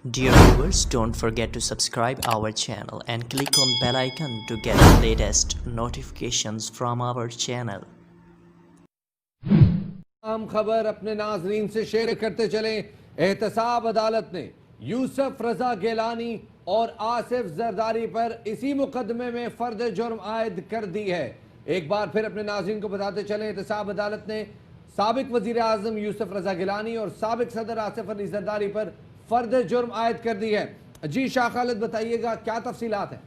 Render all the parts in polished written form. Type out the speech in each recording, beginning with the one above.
Dear viewers, don't forget to subscribe our channel and click on bell icon to get the latest notifications from our channel. हम खबर अपने नाजरीन से share करते चलें। एहतसाब अदालत ने यूसुफ रजा गिलानी और आसिफ जरदारी पर इसी मुकदमे में फर्द जुर्म आयद कर दी है। एक बार फिर अपने नाजरीन को बताते चलें, एहतसाब अदालत ने साबिक वजीर आजम यूसुफ रजा गिलानी और साबिक सदर आसिफ अली जरदारी पर फर्द जुर्म आयद कर दी है। जी शाह खालिद, बताइएगा क्या तफसीलात हैं?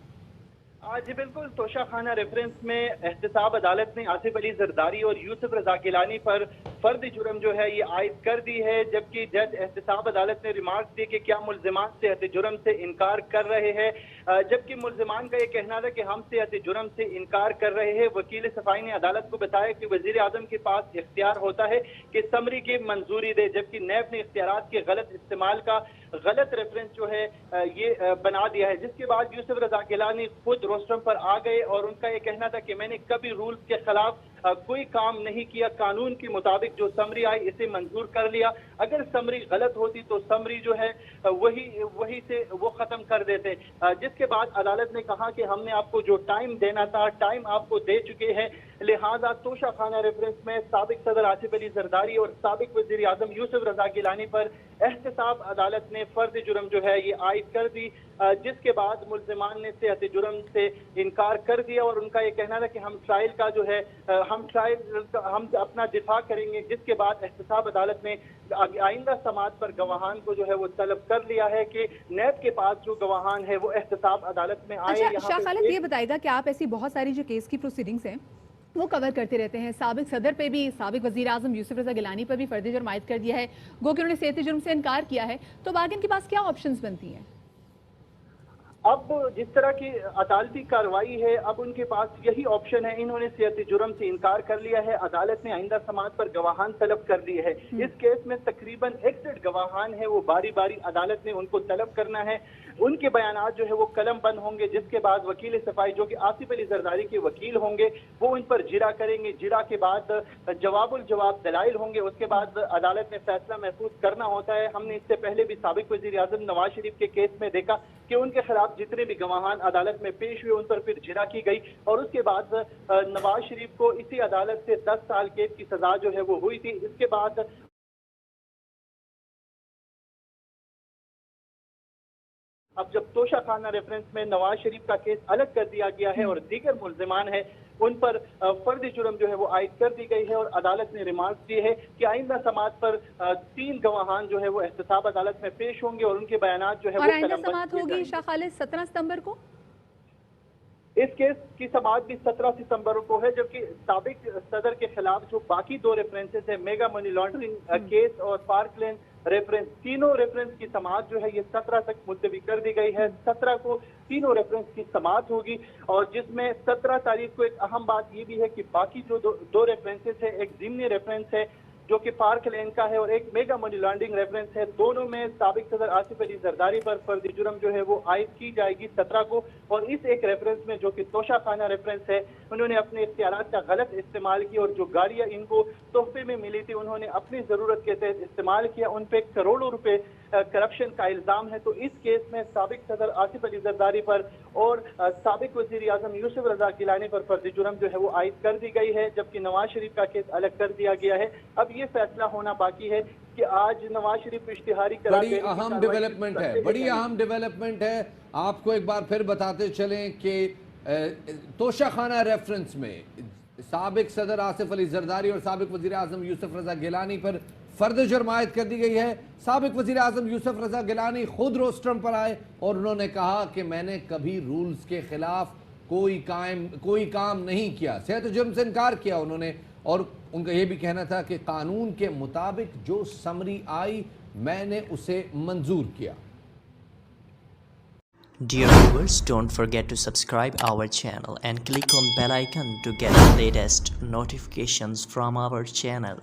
जी बिल्कुल, तोशा खाना रेफरेंस में एहतसाब अदालत ने आसिफ अली जरदारी और यूसुफ रजा गिलानी पर फर्द जुर्म जो है ये आयद कर दी है, जबकि जज एहतसाब अदालत ने रिमार्क दिए कि क्या मुल्जिमान सेहत जुर्म से इनकार कर रहे हैं, जबकि मुल्जिमान का ये कहना था कि हम सेहत जुर्म से इनकार कर रहे हैं। वकील सफाई ने अदालत को बताया कि वजीर आजम के पास इख्तियार होता है कि समरी की मंजूरी दे, जबकि नैब ने इख्तियारात के गलत इस्तेमाल का गलत रेफरेंस जो है ये बना दिया है, जिसके बाद यूसुफ रजा गिलानी खुद रोस्टरम पर आ गए और उनका ये कहना था कि मैंने कभी रूल्स के खिलाफ कोई काम नहीं किया, कानून के मुताबिक जो समरी आई इसे मंजूर कर लिया। अगर समरी गलत होती तो समरी जो है वही से वो खत्म कर देते। जिसके बाद अदालत ने कहा कि हमने आपको जो टाइम देना था टाइम आपको दे चुके हैं, लिहाजा तोशा खाना रेफरेंस में साबिक सदर आसिफ अली जरदारी और साबिक वजीर आजम यूसुफ रजा गिलानी पर एहतसाब अदालत ने फर्द जुर्म जो है ये आयद कर दी, जिसके बाद मुल्जिमान ने सेहत जुर्म से इनकार कर दिया और उनका ये कहना था कि हम ट्रायल का जो है हम अपना दिफा करेंगे। जिसके बाद एहतसाब अदालत ने आइंदा समात पर गवाहान को जो है वो तलब कर लिया है कि नैब के पास जो गवाहान है वो एहतसाब अदालत में आए। अच्छा, शाह खालिद ये बताएगा कि आप ऐसी बहुत सारी जो केस की प्रोसीडिंग्स हैं वो कवर करते रहते हैं, साबिक सदर पे भी, साबिक वजीर आजम यूसुफ रजा गिलानी पर भी फर्द जुर्म आयद कर दिया है, गो कि उन्होंने सेहत जुर्म से इनकार किया है, तो बाकी इनके पास क्या ऑप्शंस बनती हैं? अब जिस तरह की अदालती कार्रवाई है अब उनके पास यही ऑप्शन है। इन्होंने सेहत जुर्म से इनकार कर लिया है, अदालत ने आइंदा समात पर गवाहान तलब कर लिए है। इस केस में तकरीबन 61 गवाहान है, वो बारी बारी अदालत ने उनको तलब करना है, उनके बयानात जो है वो कलम बंद होंगे। जिसके बाद वकील सफाई जो कि आसिफ अली जरदारी के वकील होंगे वो इन पर जिरा करेंगे, जिरा के बाद जवाबुल जवाब दलाइल होंगे, उसके बाद अदालत ने फैसला महफूज करना होता है। हमने इससे पहले भी साबिक वजीर आजम नवाज शरीफ के केस में देखा कि उनके खिलाफ जितने भी गवाहान अदालत में पेश हुए उन पर फिर जिरा की गई और उसके बाद नवाज शरीफ को इसी अदालत से 10 साल कैद की सजा जो है वो हुई थी। इसके बाद अब जब तोशा खाना रेफरेंस में नवाज शरीफ का केस अलग कर दिया गया है और दीगर मुल्जिमान है उन पर फर्द जुर्म जो है वो आयद कर दी गई है और अदालत ने रिमार्क दिए है कि आइंदा समात पर 3 गवाहान जो है वो एहतसाब अदालत में पेश होंगे और उनके बयानात जो है और आइंदा समात होगी शाह खालिद 17 सितंबर को। इस केस की समाअत भी 17 सितंबर को है, जबकि साबिक सदर के खिलाफ जो बाकी 2 रेफरेंसेस है, मेगा मनी लॉन्ड्रिंग केस और पार्कलैंड रेफरेंस, तीनों रेफरेंस की समाअत जो है ये 17 तक मुलतवी कर दी गई है। 17 को तीनों रेफरेंस की समाअत होगी और जिसमें 17 तारीख को एक अहम बात ये भी है कि बाकी जो दो रेफरेंसेस है, एक जिमनी रेफरेंस है जो कि पार्क लेन का है और एक मेगा मनी लॉन्ड्रिंग रेफरेंस है, दोनों में साबिक सदर आसिफ अली जरदारी पर फर्द जुर्म जो है वो आयद की जाएगी 17 को। और इस एक रेफरेंस में जो कि तोशा खाना रेफरेंस है, उन्होंने अपने इख्तियारात का गलत इस्तेमाल किया और जो गाड़ियां इनको तोहफे में मिली थी उन्होंने अपनी जरूरत के तहत इस्तेमाल किया, उन पे करोड़ों रुपए करप्शन का इल्जाम है। तो इस केस में साबिक सदर आसिफ अली जरदारी पर और साबिक वजीर आजम यूसुफ रजा गिलानी पर फर्द जुर्म जो है वो आयद कर दी गई है, जबकि नवाज शरीफ का केस अलग कर दिया गया है। अब ये फैसला होना बाकी है कि आज नवाज शरीफ इश्तिहारी बड़ी अहम डेवलपमेंट है, बड़ी अहम डेवलपमेंट है। आपको एक बार फिर बताते चलें कि तोशा खाना रेफरेंस में साबिक सदर आसिफ अली जरदारी और साबिक वजीर आजम यूसुफ रजा गिलानी पर फर्द जुर्म आयद कर दी गई है। साबिक वजीर आजम यूसुफ रजा गिलानी खुद रोस्टरम पर आए और उन्होंने कहा कि मैंने कभी रूल्स के खिलाफ कोई काम नहीं किया, सेहत जुर्म से इनकार किया उन्होंने और उनका यह भी कहना था कि कानून के मुताबिक जो समरी आई मैंने उसे मंजूर किया। Dear viewers, don't forget to subscribe our channel and click on bell icon to get the latest notifications from our channel.